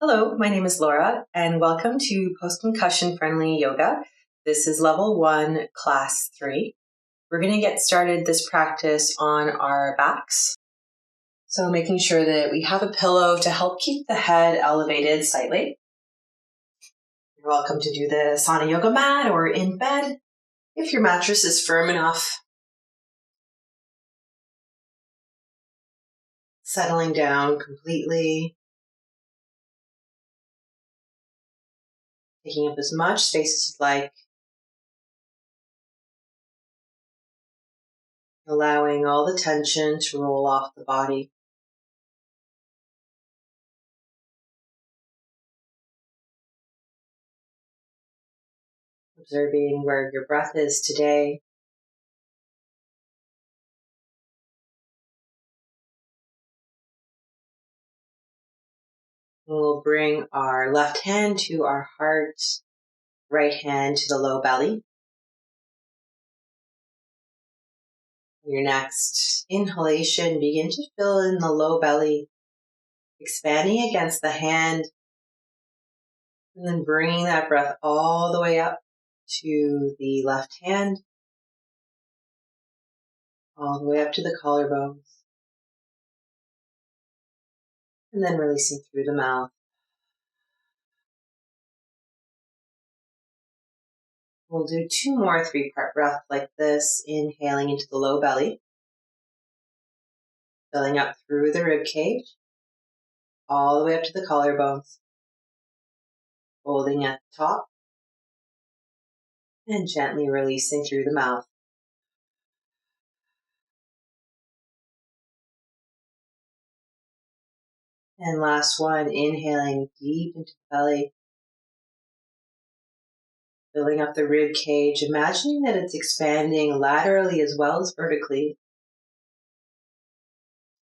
Hello, my name is Laura, and welcome to Post-Concussion Friendly Yoga. This is Level 1, Class 3. We're going to get started this practice on our backs. So making sure that we have a pillow to help keep the head elevated slightly. You're welcome to do this on a yoga mat or in bed if your mattress is firm enough. Settling down completely. Taking up as much space as you'd like. Allowing all the tension to roll off the body. Observing where your breath is today. We'll bring our left hand to our heart, right hand to the low belly. Your next inhalation, begin to fill in the low belly, expanding against the hand, and then bringing that breath all the way up to the left hand, all the way up to the collarbones, and then releasing through the mouth. We'll do 2 more 3-part breaths like this, inhaling into the low belly, filling up through the rib cage, all the way up to the collarbones, holding at the top, and gently releasing through the mouth. And last one, inhaling deep into the belly, filling up the rib cage, imagining that it's expanding laterally as well as vertically.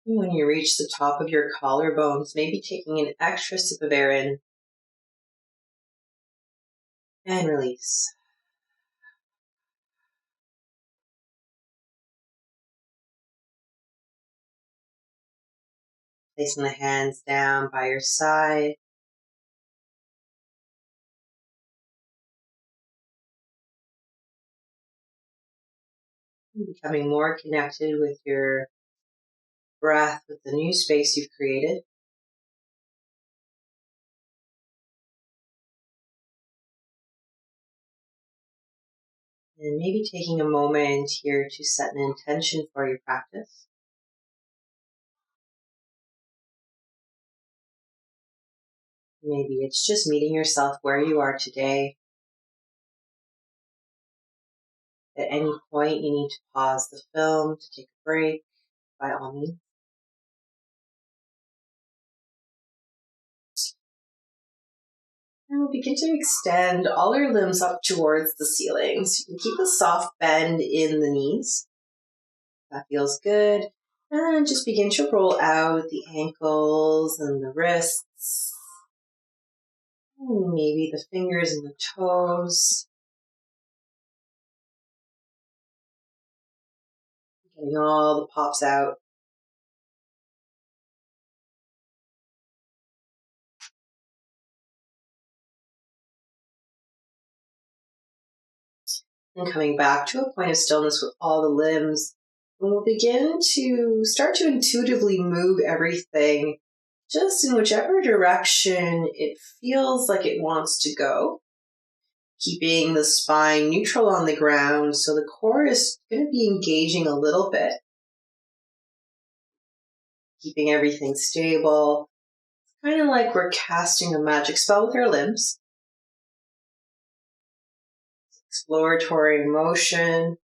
And when you reach the top of your collarbones, maybe taking an extra sip of air in and release. Placing the hands down by your side. Becoming more connected with your breath, with the new space you've created. And maybe taking a moment here to set an intention for your practice. Maybe it's just meeting yourself where you are today. At any point you need to pause the film to take a break, by all means. And we'll begin to extend all our limbs up towards the ceiling. So you can keep a soft bend in the knees. That feels good. And just begin to roll out the ankles and the wrists. And maybe the fingers and the toes. Getting all the pops out. And coming back to a point of stillness with all the limbs. And we'll begin to start to intuitively move everything just in whichever direction it feels like it wants to go. Keeping the spine neutral on the ground, so the core is going to be engaging a little bit. Keeping everything stable. Kind of like we're casting a magic spell with our limbs. Exploratory motion.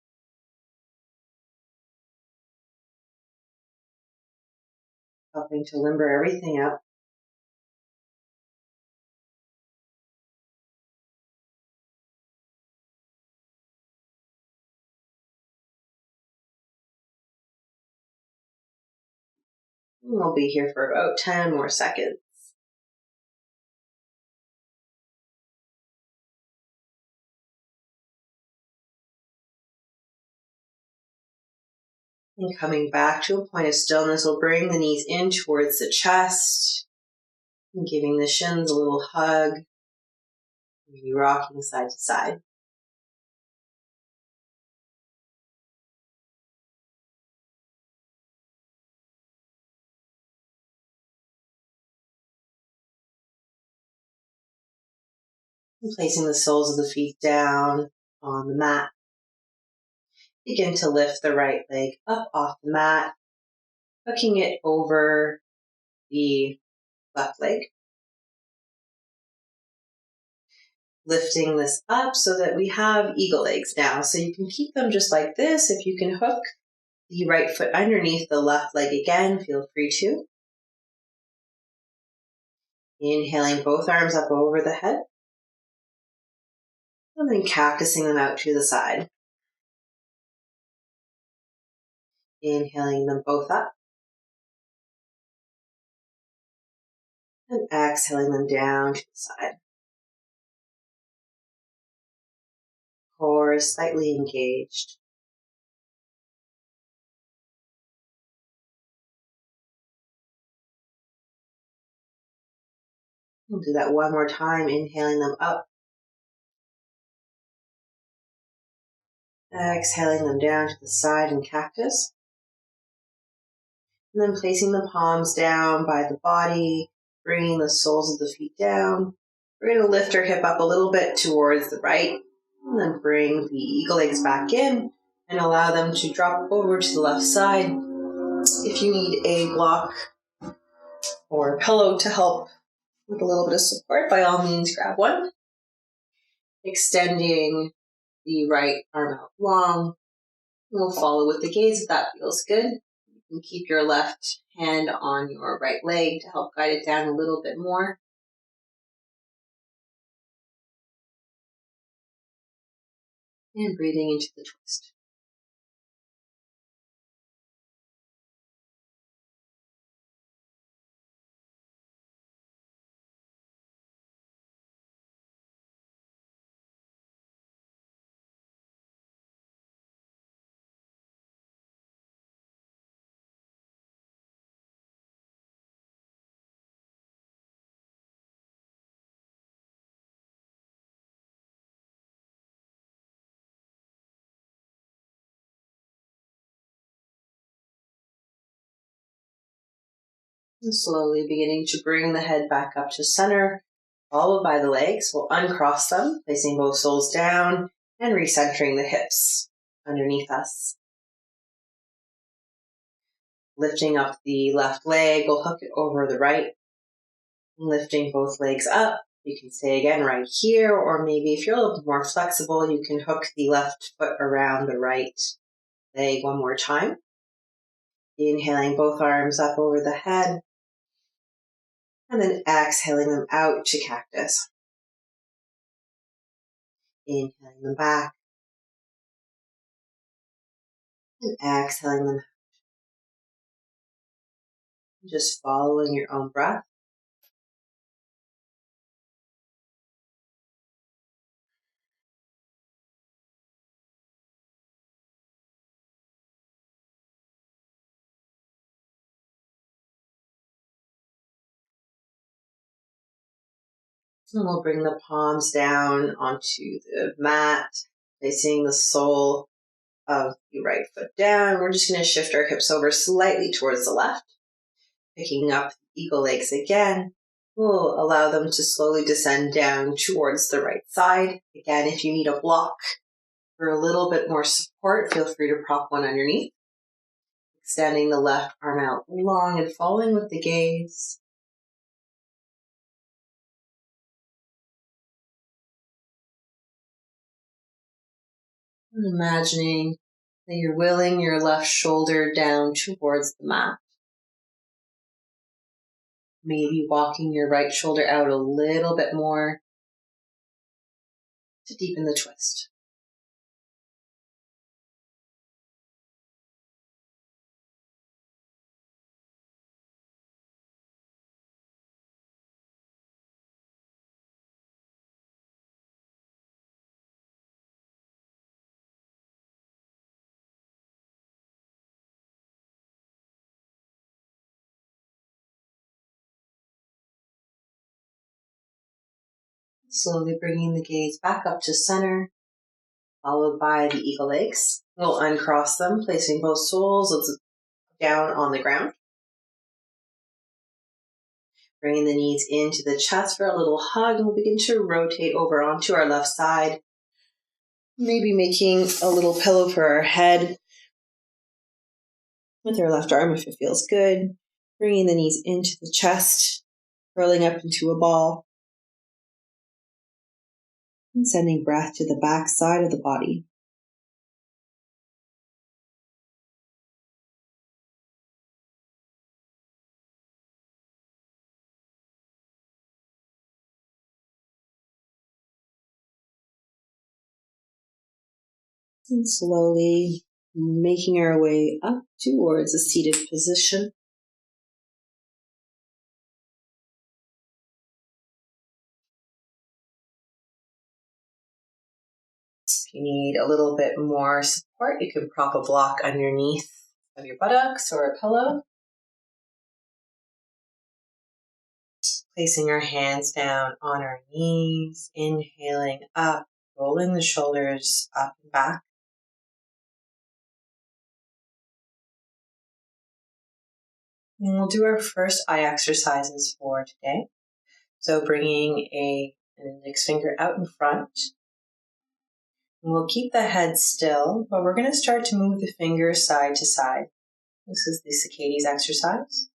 Helping to limber everything up. And we'll be here for about 10 more seconds. And coming back to a point of stillness, we'll bring the knees in towards the chest. And giving the shins a little hug, maybe rocking side to side. And placing the soles of the feet down on the mat. Begin to lift the right leg up off the mat, hooking it over the left leg. Lifting this up so that we have eagle legs now. So you can keep them just like this. If you can hook the right foot underneath the left leg again, feel free to. Inhaling both arms up over the head. And then cactusing them out to the side. Inhaling them both up. And exhaling them down to the side. Core is slightly engaged. We'll do that one more time, inhaling them up. Exhaling them down to the side in cactus. And then placing the palms down by the body, bringing the soles of the feet down. We're going to lift our hip up a little bit towards the right, and then bring the eagle legs back in and allow them to drop over to the left side. If you need a block or a pillow to help with a little bit of support, by all means grab one. Extending the right arm out long. We'll follow with the gaze if that feels good. You can keep your left hand on your right leg to help guide it down a little bit more. And breathing into the twist. And slowly beginning to bring the head back up to center, followed by the legs. We'll uncross them, placing both soles down and recentering the hips underneath us. Lifting up the left leg, we'll hook it over the right. Lifting both legs up. You can stay again right here, or maybe if you're a little bit more flexible, you can hook the left foot around the right leg one more time. Inhaling both arms up over the head. And then exhaling them out to cactus. Inhaling them back. And exhaling them. Just following your own breath. And we'll bring the palms down onto the mat, placing the sole of the right foot down. We're just going to shift our hips over slightly towards the left. Picking up the eagle legs again. We'll allow them to slowly descend down towards the right side. Again, if you need a block for a little bit more support, feel free to prop one underneath. Extending the left arm out long and following with the gaze. And imagining that you're willing your left shoulder down towards the mat. Maybe walking your right shoulder out a little bit more to deepen the twist. Slowly bringing the gaze back up to center, followed by the eagle legs. We'll uncross them, placing both soles down on the ground. Bringing the knees into the chest for a little hug, and we'll begin to rotate over onto our left side. Maybe making a little pillow for our head with our left arm if it feels good. Bringing the knees into the chest, curling up into a ball. And sending breath to the back side of the body. And slowly making our way up towards a seated position. If you need a little bit more support, you can prop a block underneath of your buttocks or a pillow. Placing our hands down on our knees, inhaling up, rolling the shoulders up and back. And we'll do our first eye exercises for today. So bringing an index finger out in front. And we'll keep the head still, but we're going to start to move the fingers side to side. This is the Socrates exercise.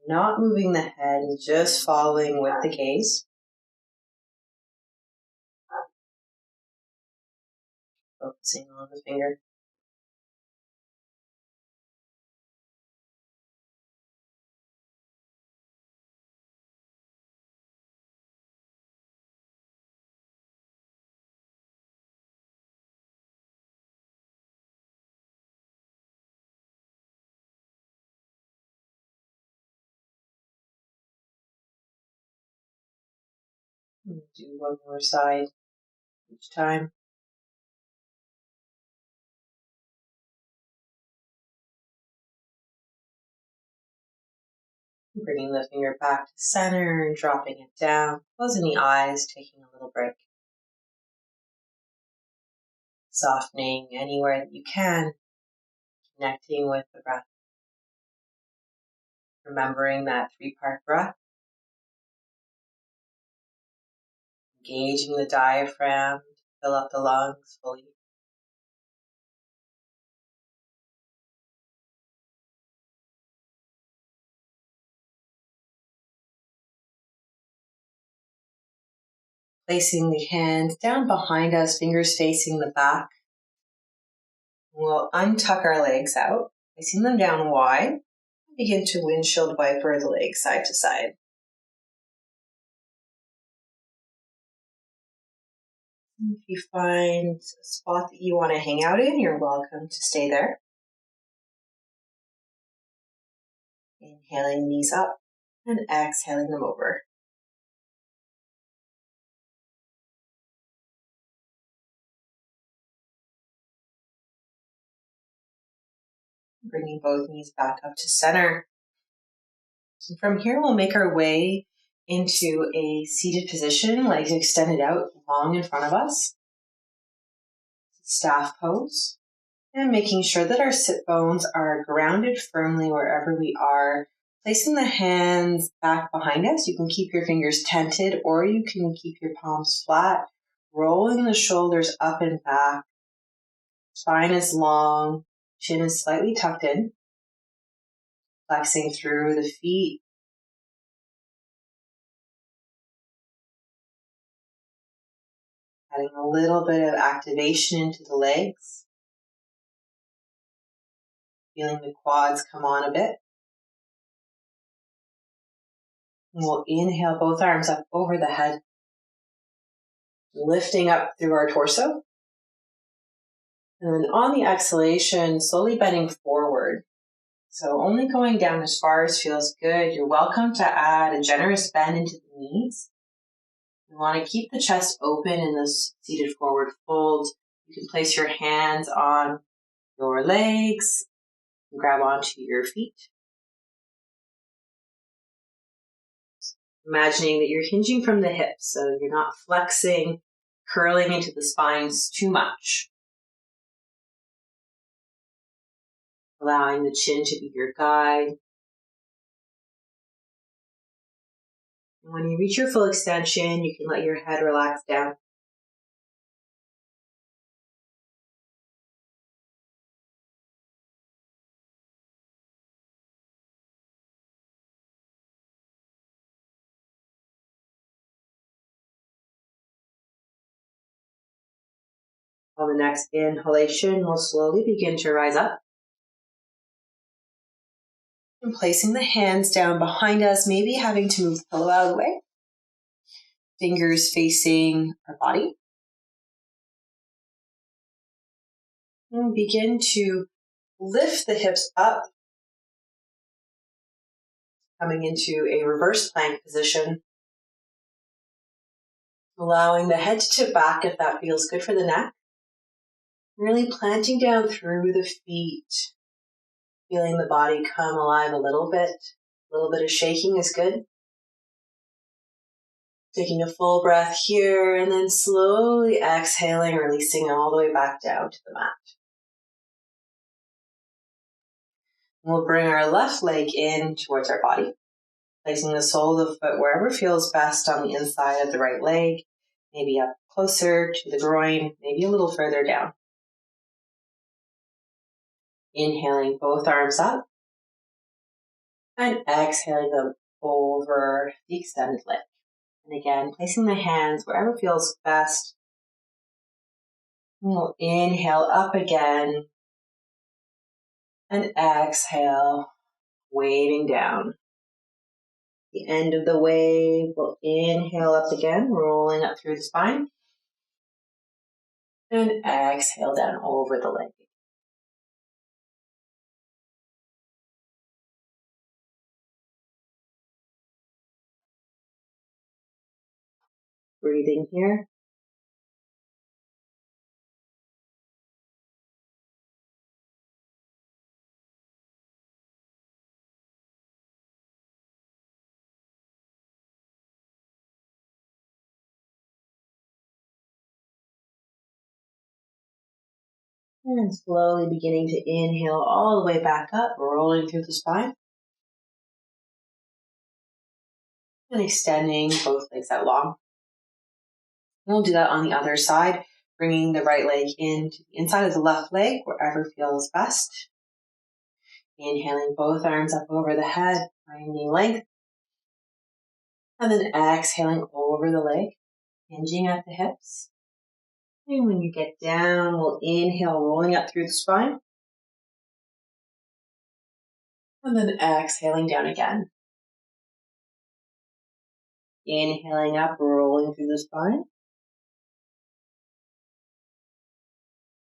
Not moving the head, just following with the gaze. Focusing on the finger. Do one more side each time. Bringing the finger back to center and dropping it down. Closing the eyes, taking a little break. Softening anywhere that you can. Connecting with the breath. Remembering that 3-part breath. Engaging the diaphragm to fill up the lungs fully. Placing the hands down behind us, fingers facing the back. We'll untuck our legs out, placing them down wide. Begin to windshield wiper the legs side to side. If you find a spot that you want to hang out in, you're welcome to stay there. Inhaling knees up and exhaling them over. Bringing both knees back up to center. And from here, we'll make our way into a seated position, legs extended out long in front of us. Staff pose. And making sure that our sit bones are grounded firmly wherever we are. Placing the hands back behind us. You can keep your fingers tented or you can keep your palms flat. Rolling the shoulders up and back. Spine is long. Chin is slightly tucked in. Flexing through the feet. Adding a little bit of activation into the legs. Feeling the quads come on a bit. And we'll inhale both arms up over the head. Lifting up through our torso. And then on the exhalation, slowly bending forward. So only going down as far as feels good. You're welcome to add a generous bend into the knees. You want to keep the chest open in this seated forward fold. You can place your hands on your legs and grab onto your feet. Imagining that you're hinging from the hips, so you're not flexing, curling into the spines too much. Allowing the chin to be your guide. And when you reach your full extension, you can let your head relax down. On the next inhalation, we'll slowly begin to rise up. And placing the hands down behind us, maybe having to move the pillow out of the way. Fingers facing our body. And begin to lift the hips up, coming into a reverse plank position. Allowing the head to tip back if that feels good for the neck. Really planting down through the feet. Feeling the body come alive a little bit. A little bit of shaking is good. Taking a full breath here and then slowly exhaling, releasing all the way back down to the mat. We'll bring our left leg in towards our body, placing the sole of the foot wherever feels best on the inside of the right leg, maybe up closer to the groin, maybe a little further down. Inhaling both arms up and exhaling them over the extended leg. And again, placing the hands wherever feels best. We'll inhale up again and exhale, waving down. The end of the wave, we'll inhale up again, rolling up through the spine. And exhale down over the leg. Breathing here. And slowly beginning to inhale all the way back up, rolling through the spine. And extending both legs out long. We'll do that on the other side, bringing the right leg into the inside of the left leg, wherever feels best. Inhaling both arms up over the head, finding length. And then exhaling over the leg, hinging at the hips. And when you get down, we'll inhale, rolling up through the spine. And then exhaling down again. Inhaling up, rolling through the spine.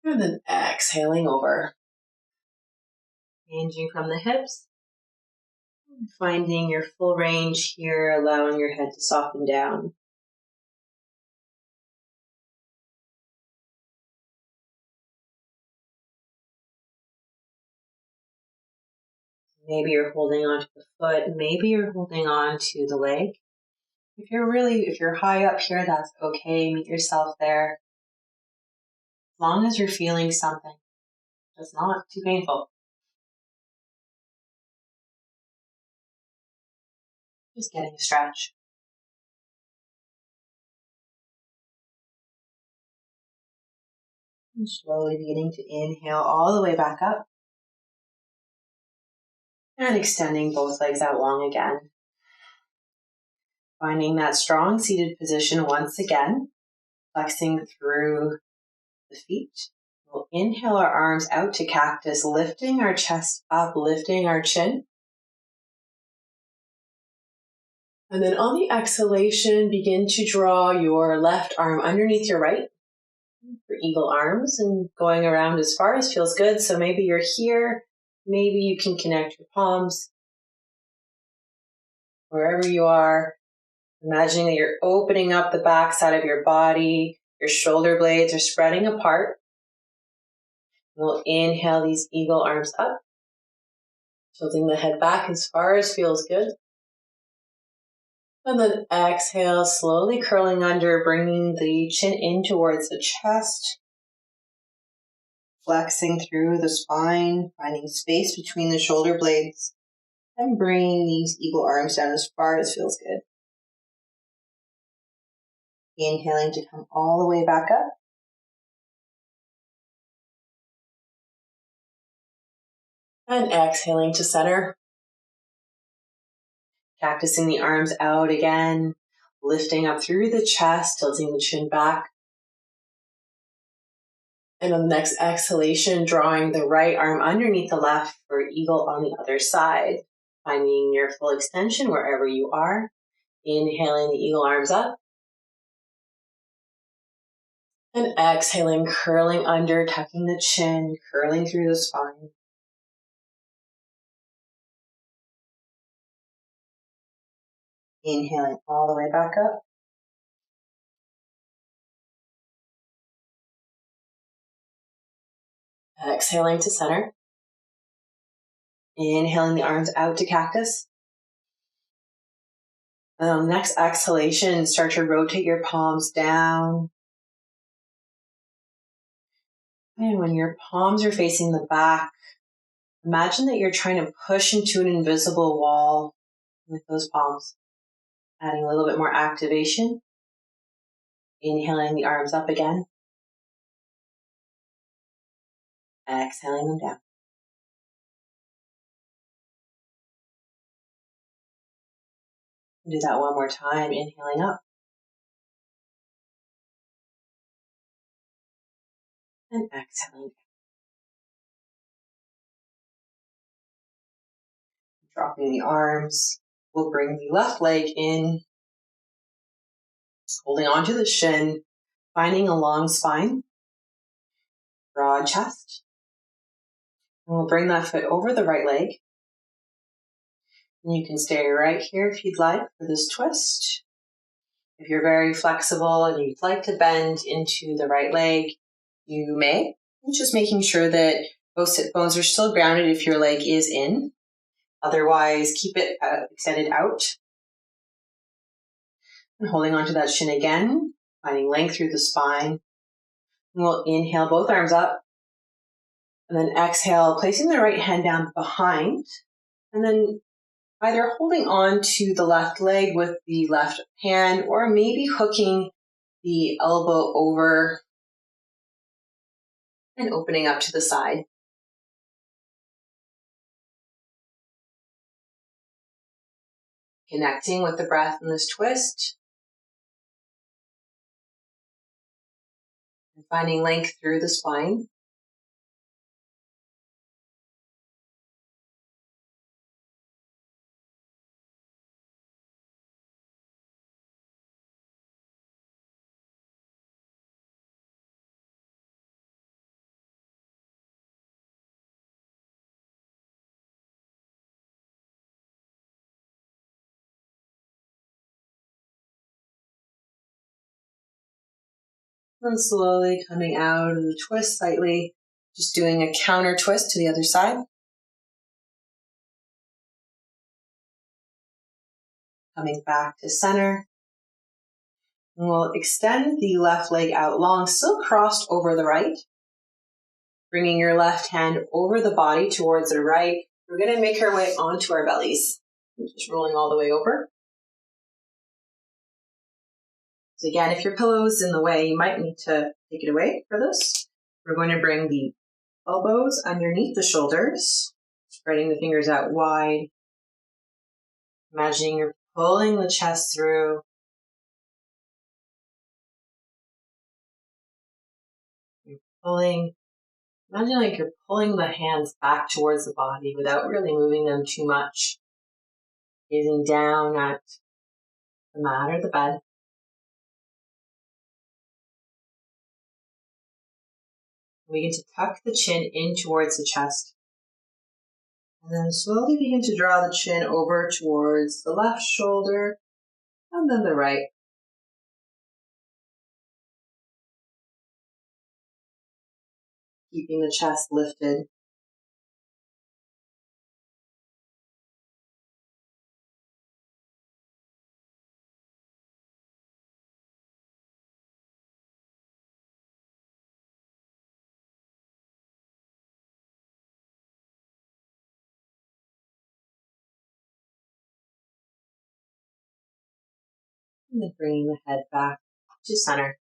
And then exhaling over. Hinging from the hips. Finding your full range here, allowing your head to soften down. Maybe you're holding onto the foot. Maybe you're holding on to the leg. If you're high up here, that's okay. Meet yourself there. As long as you're feeling something. It's not too painful. Just getting a stretch. And slowly beginning to inhale all the way back up. And extending both legs out long again. Finding that strong seated position once again. Flexing through the feet. We'll inhale our arms out to cactus, lifting our chest up, lifting our chin. And then on the exhalation, begin to draw your left arm underneath your right for eagle arms and going around as far as feels good. So maybe you're here, maybe you can connect your palms. Wherever you are, imagining that you're opening up the back side of your body, your shoulder blades are spreading apart. We'll inhale these eagle arms up, tilting the head back as far as feels good. And then exhale, slowly curling under, bringing the chin in towards the chest. Flexing through the spine, finding space between the shoulder blades, and bringing these eagle arms down as far as feels good. Inhaling to come all the way back up. And exhaling to center. Cactusing the arms out again, lifting up through the chest, tilting the chin back. And on the next exhalation, drawing the right arm underneath the left for eagle on the other side. Finding your full extension wherever you are. Inhaling the eagle arms up. And exhaling, curling under, tucking the chin, curling through the spine. Inhaling all the way back up. Exhaling to center. Inhaling the arms out to cactus. And on the next exhalation, start to rotate your palms down. And when your palms are facing the back, imagine that you're trying to push into an invisible wall with those palms. Adding a little bit more activation. Inhaling the arms up again. Exhaling them down. Do that one more time, inhaling up. And exhaling down. Dropping the arms. We'll bring the left leg in. Holding onto the shin. Finding a long spine. Broad chest. And we'll bring that foot over the right leg. And you can stay right here if you'd like for this twist. If you're very flexible and you'd like to bend into the right leg, you may. And just making sure that both sit bones are still grounded if your leg is in. Otherwise, keep it extended out. And holding onto that shin again, finding length through the spine. And we'll inhale both arms up. And then exhale, placing the right hand down behind. And then either holding on to the left leg with the left hand or maybe hooking the elbow over and opening up to the side. Connecting with the breath in this twist. And finding length through the spine. And slowly coming out of the twist slightly, just doing a counter twist to the other side. Coming back to center. And we'll extend the left leg out long, still crossed over the right. Bringing your left hand over the body towards the right. We're going to make our way onto our bellies. Just rolling all the way over. So again, if your pillow is in the way, you might need to take it away for this. We're going to bring the elbows underneath the shoulders, spreading the fingers out wide. Imagining you're pulling the chest through. You're pulling. Imagine like you're pulling the hands back towards the body without really moving them too much. Gazing down at the mat or the bed. We begin to tuck the chin in towards the chest. And then slowly begin to draw the chin over towards the left shoulder and then the right. Keeping the chest lifted. And then bringing the head back to center.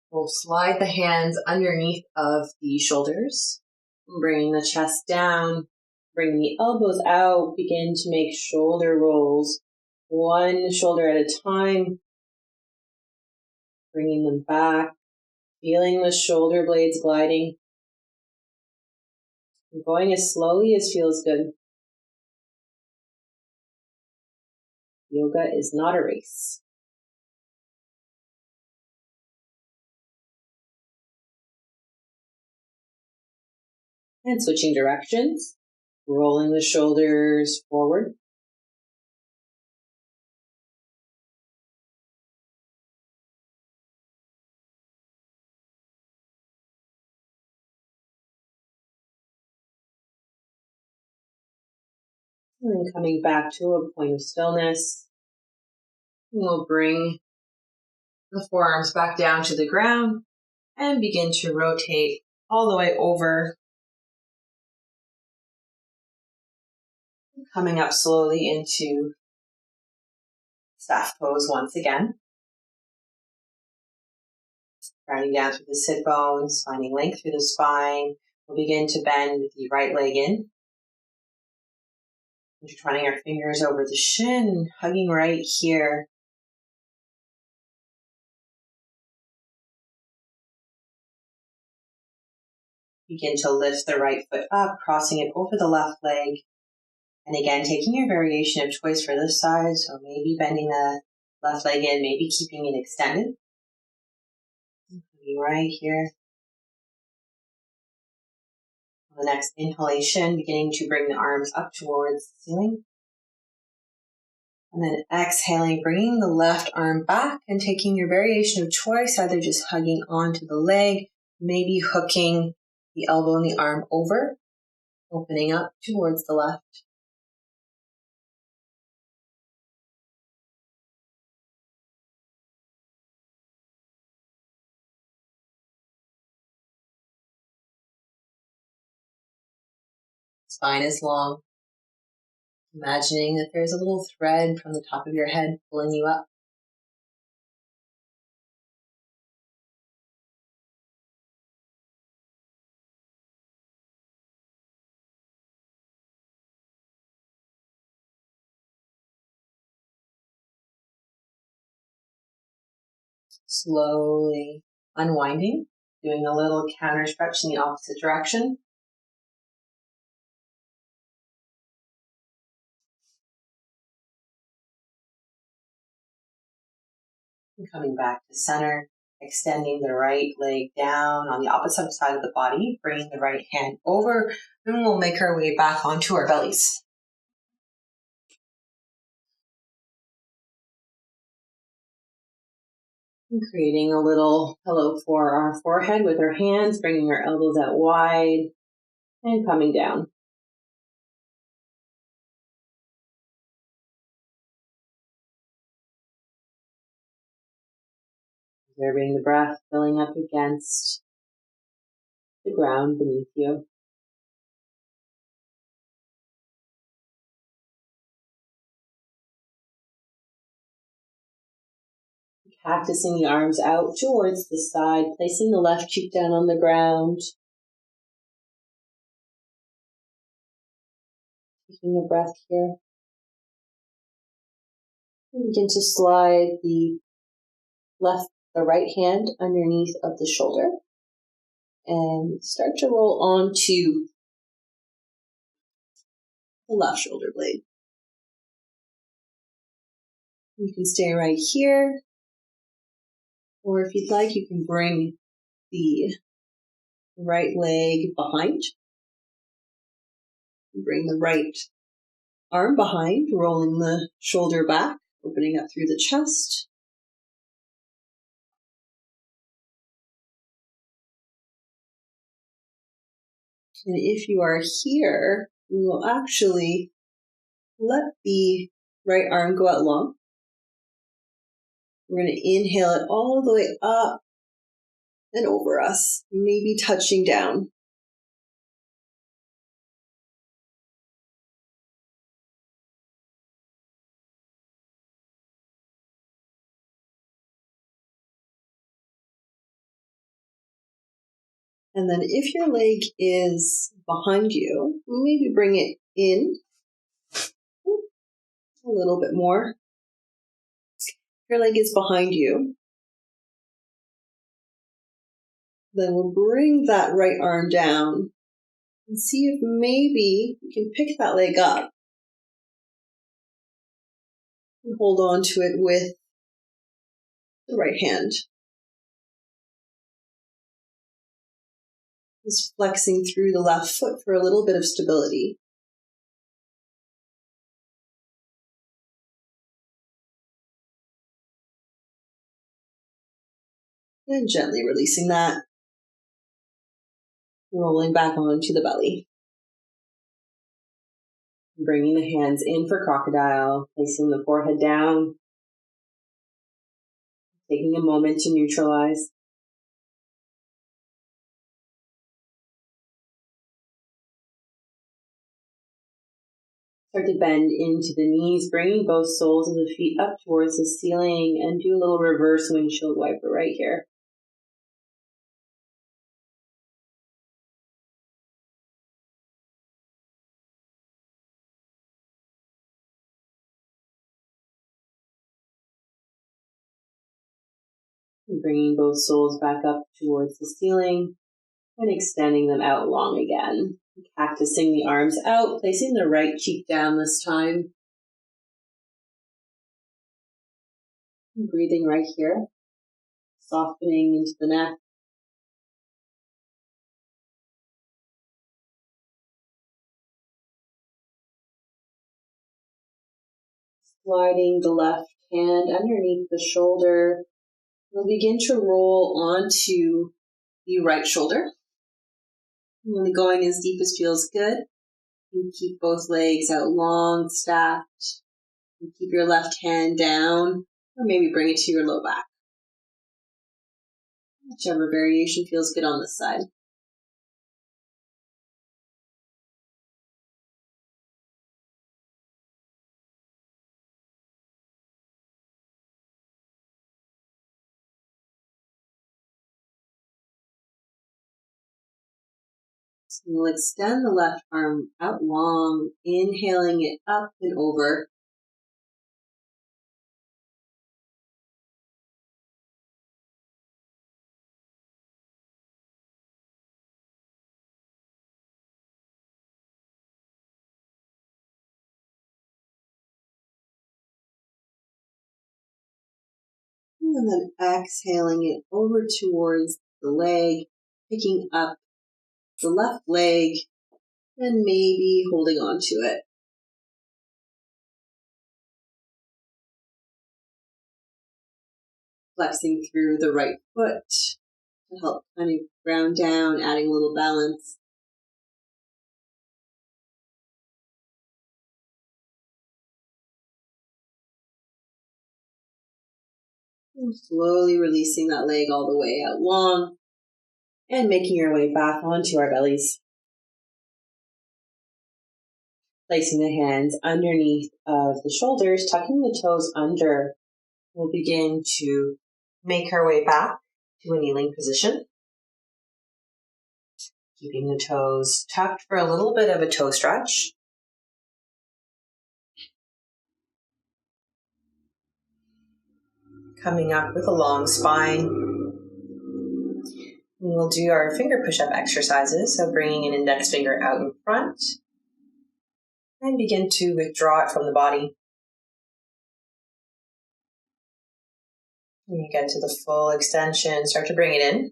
We'll slide the hands underneath of the shoulders, bringing the chest down, bring the elbows out, begin to make shoulder rolls, one shoulder at a time, bringing them back, feeling the shoulder blades gliding, and going as slowly as feels good. Yoga is not a race. And switching directions, rolling the shoulders forward. And then coming back to a point of stillness, we'll bring the forearms back down to the ground and begin to rotate all the way over, coming up slowly into staff pose once again. Grounding down through the sit bones, finding length through the spine. We'll begin to bend the right leg in. Intertwining our fingers over the shin, hugging right here. Begin to lift the right foot up, crossing it over the left leg. And again, taking your variation of choice for this side. So maybe bending the left leg in, maybe keeping it extended. Right here. On the next inhalation, beginning to bring the arms up towards the ceiling. And then exhaling, bringing the left arm back and taking your variation of choice, either just hugging onto the leg, maybe hooking the elbow and the arm over, opening up towards the left. Spine is long. Imagining that there's a little thread from the top of your head pulling you up. Slowly unwinding, doing a little counter stretch in the opposite direction. And coming back to center, extending the right leg down on the opposite side of the body, bringing the right hand over, and we'll make our way back onto our bellies. And creating a little pillow for our forehead with our hands, bringing our elbows out wide and coming down. Observing the breath filling up against the ground beneath you. Practicing the arms out towards the side, placing the left cheek down on the ground. Taking a breath here. And begin to slide the right hand underneath of the shoulder. And start to roll onto the left shoulder blade. You can stay right here. Or if you'd like, you can bring the right leg behind. Bring the right arm behind, rolling the shoulder back, opening up through the chest. And if you are here, we will actually let the right arm go out long. We're going to inhale it all the way up and over us, maybe touching down. And then if your leg is behind you, maybe bring it in a little bit more. If your leg is behind you, then we'll bring that right arm down and see if maybe you can pick that leg up and hold on to it with the right hand. Just flexing through the left foot for a little bit of stability. And gently releasing that, rolling back onto the belly. Bringing the hands in for crocodile, placing the forehead down, taking a moment to neutralize. Start to bend into the knees, bringing both soles of the feet up towards the ceiling, and do a little reverse windshield wiper right here. And bringing both soles back up towards the ceiling and extending them out long again. Cactusing the arms out, placing the right cheek down this time. And breathing right here, softening into the neck. Sliding the left hand underneath the shoulder. We'll begin to roll onto the right shoulder. When going as deep as feels good, you keep both legs out long, stacked. You keep your left hand down, or maybe bring it to your low back. Whichever variation feels good on this side. So we'll extend the left arm out long, inhaling it up and over. And then exhaling it over towards the leg, picking up the left leg, and maybe holding on to it. Flexing through the right foot to help kind of ground down, adding a little balance. And slowly releasing that leg all the way out long and making your way back onto our bellies. Placing the hands underneath of the shoulders, tucking the toes under. We'll begin to make our way back to a kneeling position. Keeping the toes tucked for a little bit of a toe stretch. Coming up with a long spine. We'll do our finger push-up exercises, so bringing an index finger out in front and begin to withdraw it from the body. When you get to the full extension, start to bring it in.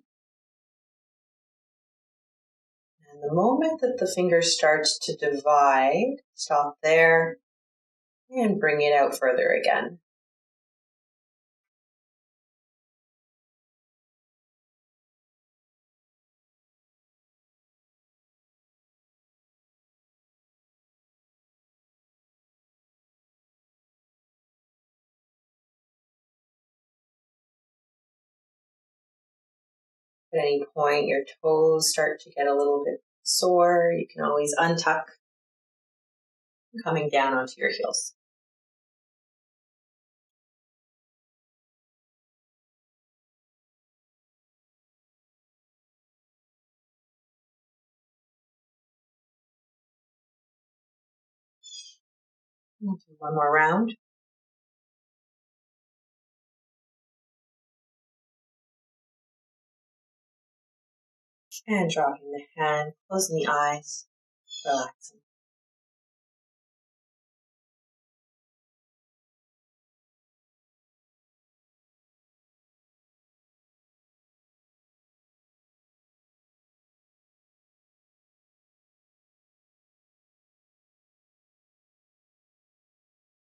And the moment that the finger starts to divide, stop there and bring it out further again. At any point your toes start to get a little bit sore, you can always untuck, coming down onto your heels. We'll do one more round. And dropping the hand, closing the eyes, relaxing.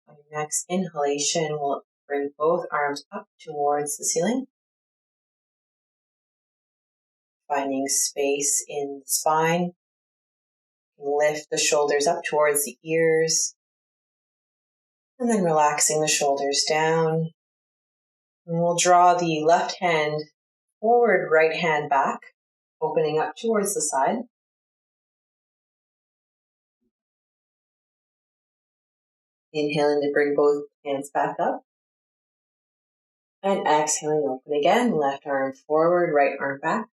On your next inhalation, we'll bring both arms up towards the ceiling, finding space in the spine. Lift the shoulders up towards the ears, and then relaxing the shoulders down. And we'll draw the left hand forward, right hand back, opening up towards the side. Inhaling to bring both hands back up. And exhaling, open again. Left arm forward, right arm back.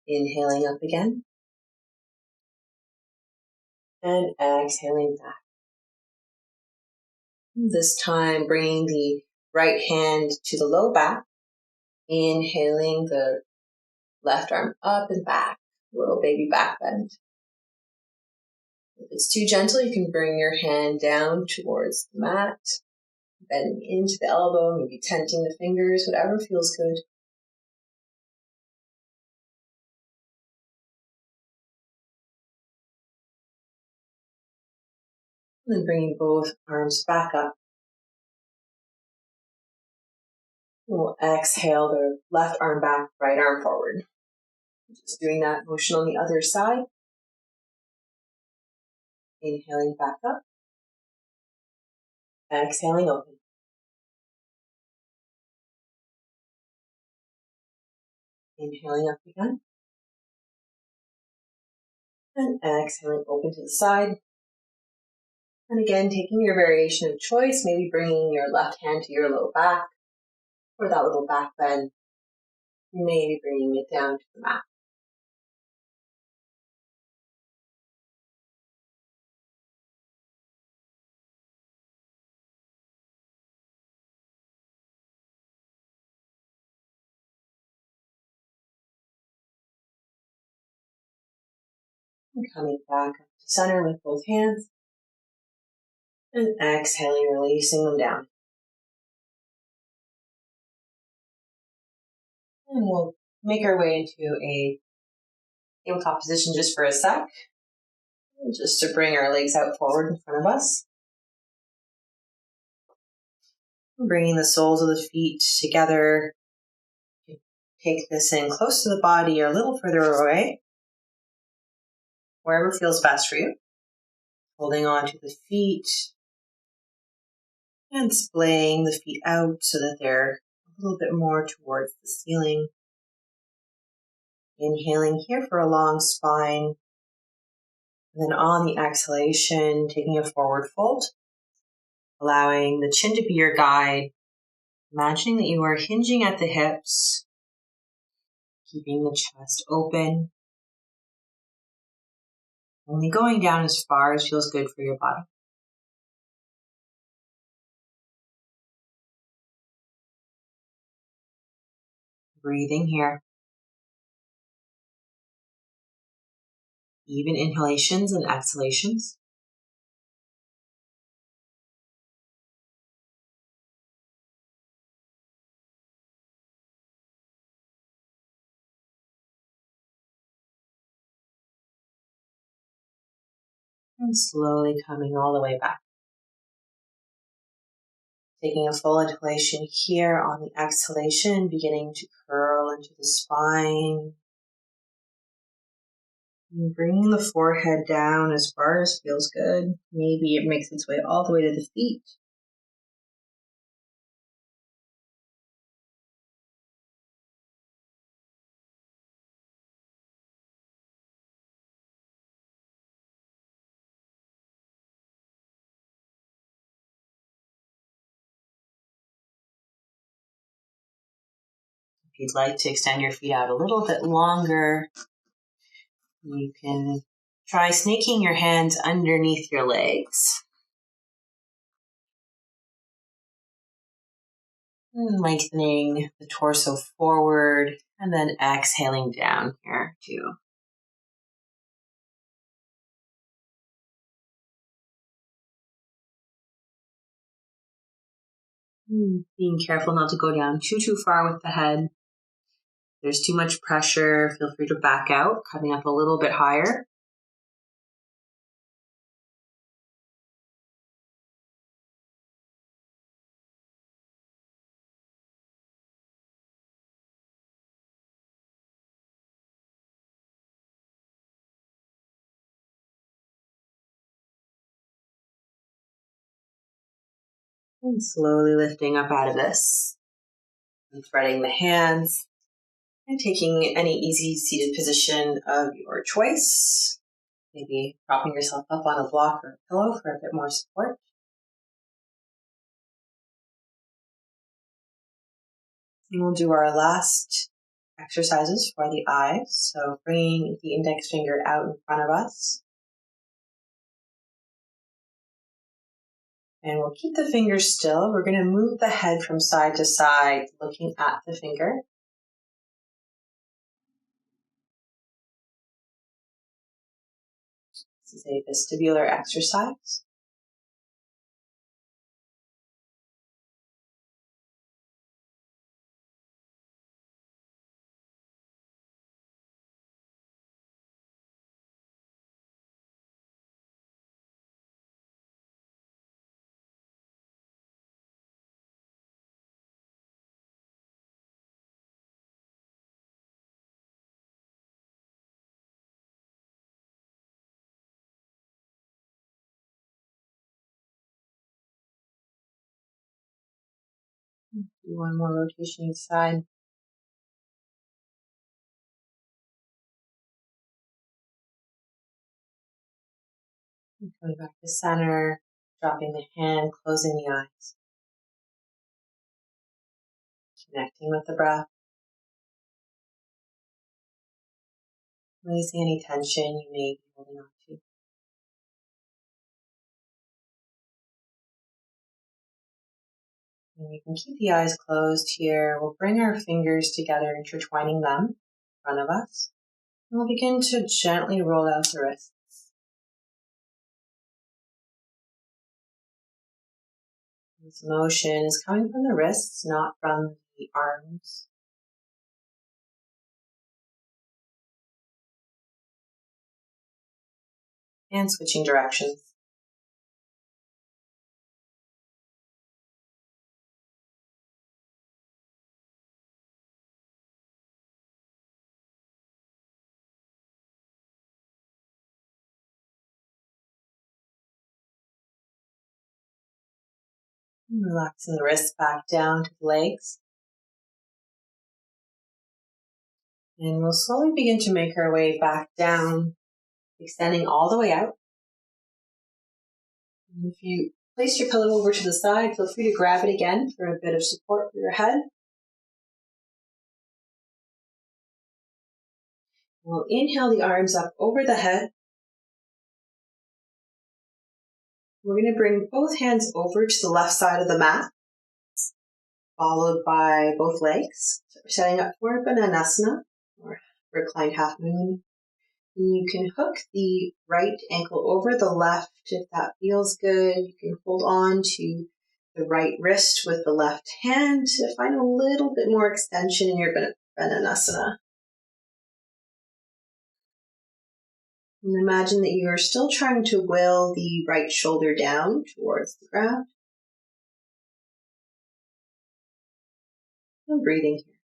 Inhaling up again. And exhaling back. This time, bringing the right hand to the low back. Inhaling the left arm up and back. Little baby back bend. If it's too gentle, you can bring your hand down towards the mat, bending into the elbow, maybe tenting the fingers, whatever feels good. And then bringing both arms back up. We'll exhale the left arm back, right arm forward. Just doing that motion on the other side. Inhaling back up. Exhaling open. Inhaling up again. And exhaling open to the side. And again, taking your variation of choice, maybe bringing your left hand to your low back, or that little back bend, maybe bringing it down to the mat. And coming back up to center with both hands. And exhaling, releasing them down. And we'll make our way into a tabletop position just for a sec. Just to bring our legs out forward in front of us. Bringing the soles of the feet together. Take this in close to the body or a little further away. Wherever feels best for you. Holding on to the feet. And splaying the feet out so that they're a little bit more towards the ceiling. Inhaling here for a long spine. And then on the exhalation, taking a forward fold. Allowing the chin to be your guide. Imagining that you are hinging at the hips. Keeping the chest open. Only going down as far as feels good for your body. Breathing here. Even inhalations and exhalations. And slowly coming all the way back. Taking a full inhalation here on the exhalation, beginning to curl into the spine. And bringing the forehead down as far as feels good. Maybe it makes its way all the way to the feet. If you'd like to extend your feet out a little bit longer, you can Try snaking your hands underneath your legs. And lengthening the torso forward and then exhaling down here too. Being careful not to go down too far with the head. If there's too much pressure, feel free to back out, coming up a little bit higher. And slowly lifting up out of this. And threading the hands. And taking any easy seated position of your choice. Maybe propping yourself up on a block or a pillow for a bit more support. And we'll do our last exercises for the eyes. So bringing the index finger out in front of us. And we'll keep the finger still. We're going to move the head from side to side, looking at the finger. This is a vestibular exercise. Do one more rotation each side. And coming back to center, dropping the hand, closing the eyes. Connecting with the breath. Releasing any tension you may be holding on to. And you can keep the eyes closed here. We'll bring our fingers together, intertwining them in front of us. And we'll begin to gently roll out the wrists. This motion is coming from the wrists, not from the arms. And switching directions. And relaxing the wrists back down to the legs. And we'll slowly begin to make our way back down, extending all the way out. And if you place your pillow over to the side, feel free to grab it again for a bit of support for your head. We'll inhale the arms up over the head. We're going to bring both hands over to the left side of the mat, followed by both legs. So we're setting up for Bananasana, or reclined half moon. And you can hook the right ankle over the left if that feels good. You can hold on to the right wrist with the left hand to find a little bit more extension in your Bananasana. And imagine that you are still trying to will the right shoulder down towards the ground. And breathing here.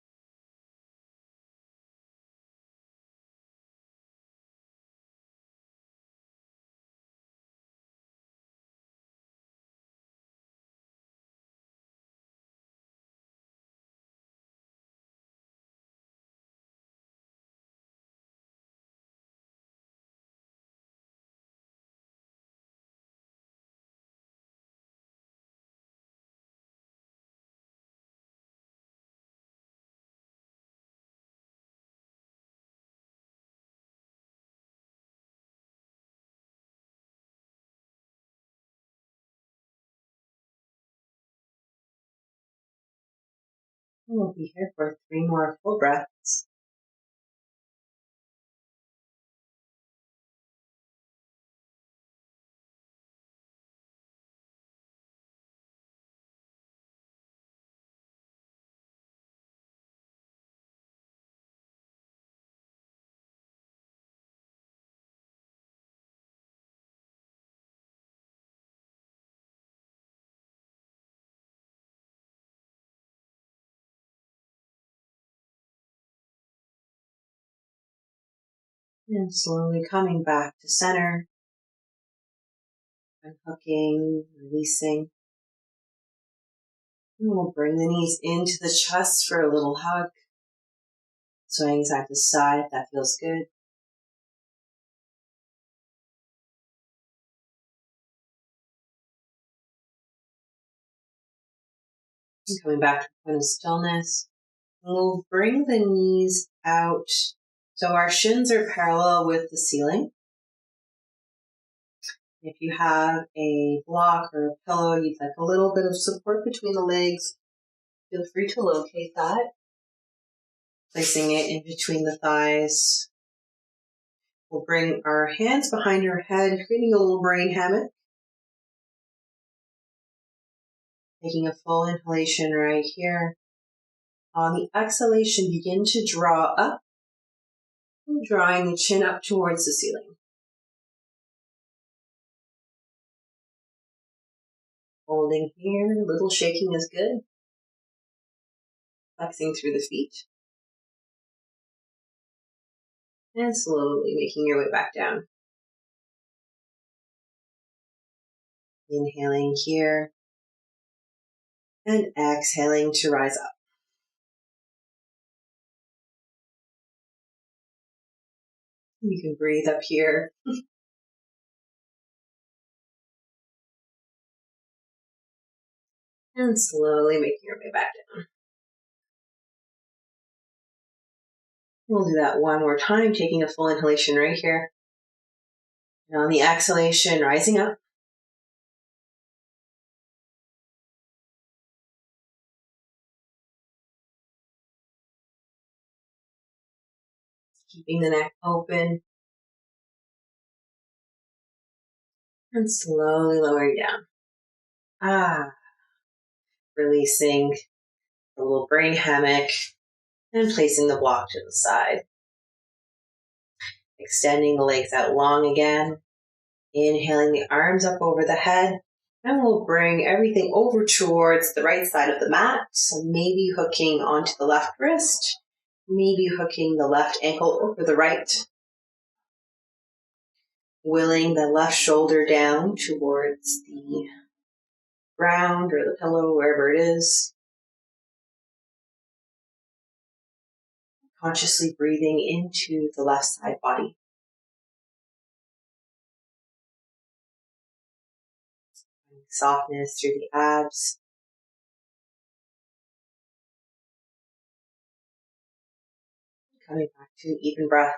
We'll be here for 3 more full breaths. And slowly coming back to center, unhooking, releasing. And we'll bring the knees into the chest for a little hug. Swaying side to side if that feels good. And coming back to a point of stillness. We'll bring the knees out so our shins are parallel with the ceiling. If you have a block or a pillow, you'd like a little bit of support between the legs, feel free to locate that. Placing it in between the thighs. We'll bring our hands behind our head, creating a little brain hammock. Taking a full inhalation right here. On the exhalation, begin to draw up, drawing the chin up towards the ceiling. Holding here, a little shaking is good. Flexing through the feet. And slowly making your way back down. Inhaling here. And exhaling to rise up. You can breathe up here. And slowly making your way back down. We'll do that one more time, taking a full inhalation right here. And on the exhalation, rising up. Keeping the neck open. And slowly lowering down. Releasing the little brain hammock and placing the block to the side. Extending the legs out long again. Inhaling the arms up over the head. And we'll bring everything over towards the right side of the mat. So maybe hooking onto the left wrist. Maybe hooking the left ankle over the right. Willing the left shoulder down towards the ground or the pillow, wherever it is. Consciously breathing into the left side body. Softness through the abs. Coming back to even breath.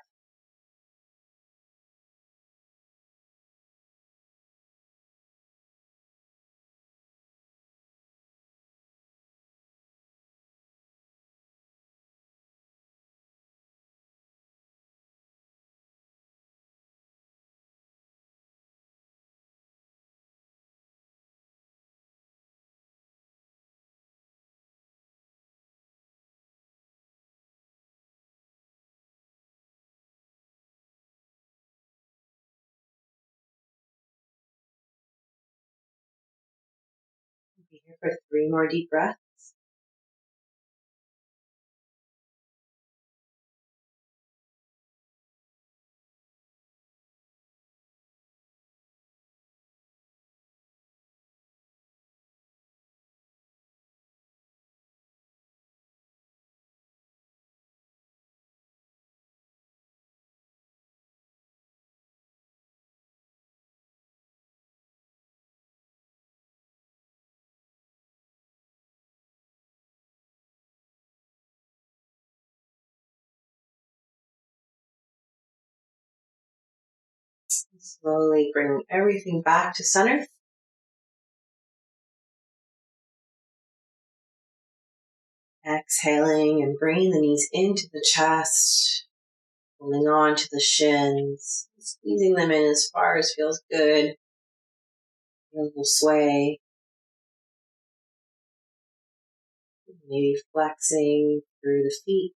We'll be here for 3 more deep breaths. Slowly bring everything back to center. Exhaling and bringing the knees into the chest, holding on to the shins, squeezing them in as far as feels good. A little sway. Maybe flexing through the feet,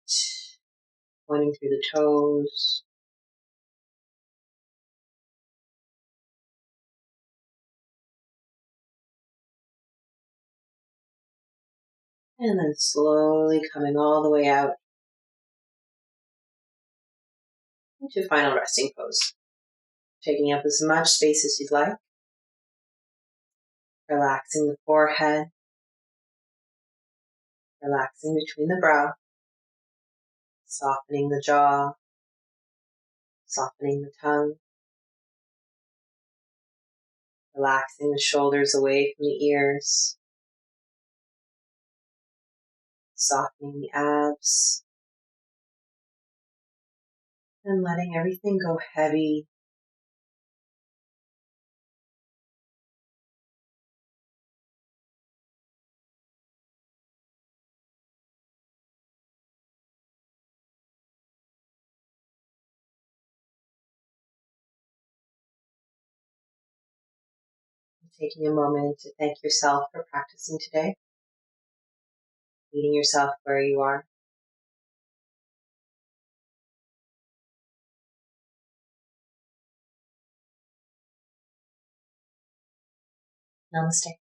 pointing through the toes. And then slowly coming all the way out into final resting pose. Taking up as much space as you'd like. Relaxing the forehead. Relaxing between the brow. Softening the jaw. Softening the tongue. Relaxing the shoulders away from the ears. Softening the abs. And letting everything go heavy. Taking a moment to thank yourself for practicing today. Meeting yourself where you are. Namaste.